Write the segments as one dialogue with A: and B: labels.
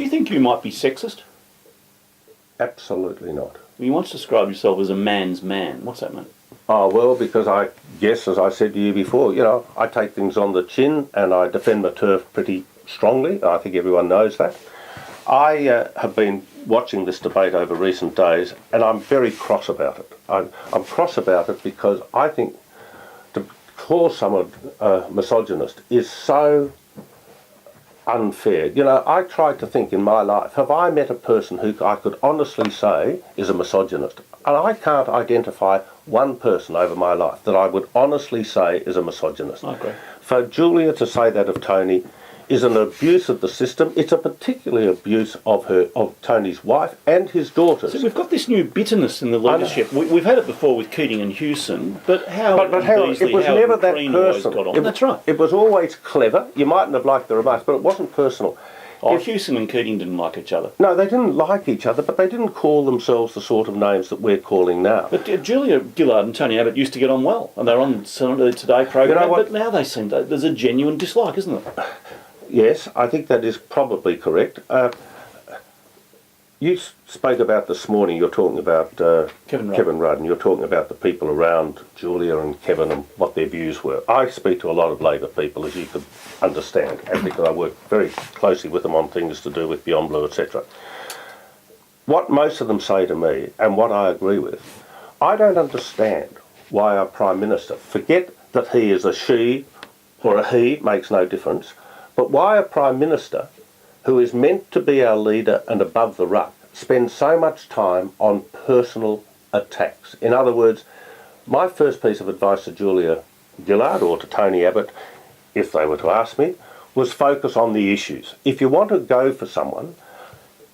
A: you think you might be sexist?
B: Absolutely not.
A: You once described yourself as a man's man. What's that mean?
B: Oh, well, because I guess, as I said to you before, I take things on the chin and I defend my turf pretty strongly. I think everyone knows that. I have been watching this debate over recent days and I'm very cross about it. I'm cross about it because I think to call someone a misogynist is so unfair. I tried to think in my life, have I met a person who I could honestly say is a misogynist? And I can't identify one person over my life that I would honestly say is a misogynist.
A: Okay.
B: For Julia to say that of Tony is an abuse of the system. It's a particular abuse of Tony's wife and his daughters.
A: So we've got this new bitterness in the leadership. We've had it before with Keating and Hewson, but Howard and Beazley,
B: it was
A: Howard
B: never
A: and
B: that
A: Green always got
B: personal.
A: on. That's right.
B: It was always clever. You mightn't have liked the remarks, but it wasn't personal.
A: Hewson and Keating didn't like each other.
B: No, they didn't like each other, but they didn't call themselves the sort of names that we're calling now.
A: But Julia Gillard and Tony Abbott used to get on well, and they're on the Today program, but now they seem there's a genuine dislike, isn't there?
B: Yes, I think that is probably correct. You spoke about this morning, you're talking about Kevin Rudd, and you're talking about the people around Julia and Kevin and what their views were. I speak to a lot of Labor people, as you could understand, and because I work very closely with them on things to do with Beyond Blue, etc. What most of them say to me, and what I agree with, I don't understand why our Prime Minister, forget that he is a she or a he, makes no difference, but why a Prime Minister who is meant to be our leader and above the ruck, spends so much time on personal attacks. In other words, my first piece of advice to Julia Gillard or to Tony Abbott, if they were to ask me, was focus on the issues. If you want to go for someone,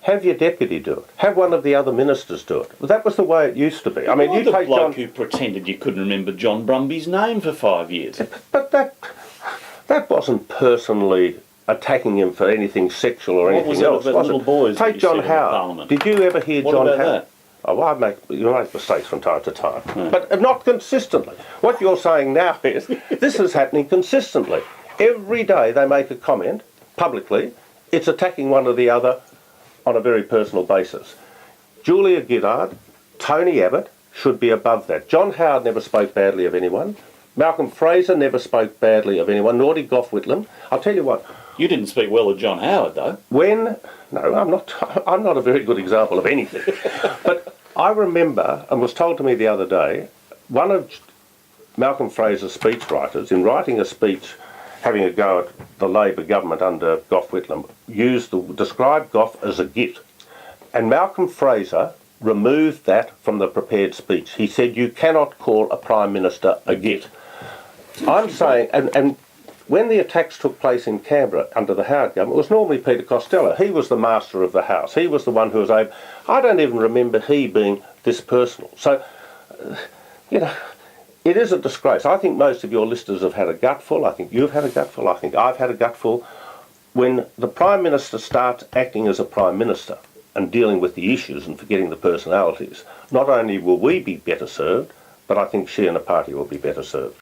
B: have your deputy do it. Have one of the other ministers do it. That was the way it used to be. I mean,
A: you
B: take
A: the bloke who pretended you couldn't remember John Brumby's name for 5 years.
B: But that wasn't personally attacking him for anything sexual or anything else.
A: Little boys
B: take John Howard. Did you ever hear John Howard?
A: That?
B: Oh, well, you make mistakes from time to time, but not consistently. What you're saying now is this is happening consistently. Every day they make a comment publicly. It's attacking one or the other on a very personal basis. Julia Gillard, Tony Abbott should be above that. John Howard never spoke badly of anyone. Malcolm Fraser never spoke badly of anyone, nor did Gough Whitlam. I'll tell you what.
A: You didn't speak well of John Howard, though.
B: No, I'm not a very good example of anything. But I remember, and was told to me the other day, one of Malcolm Fraser's speechwriters, in writing a speech having a go at the Labor government under Gough Whitlam, described Gough as a git. And Malcolm Fraser removed that from the prepared speech. He said, you cannot call a Prime Minister a git. I'm saying, and when the attacks took place in Canberra under the Howard government, it was normally Peter Costello. He was the master of the House. He was the one who was able... I don't even remember he being this personal. So, it is a disgrace. I think most of your listeners have had a gutful. I think you've had a gutful. I think I've had a gutful. When the Prime Minister starts acting as a Prime Minister and dealing with the issues and forgetting the personalities, not only will we be better served, but I think she and the party will be better served.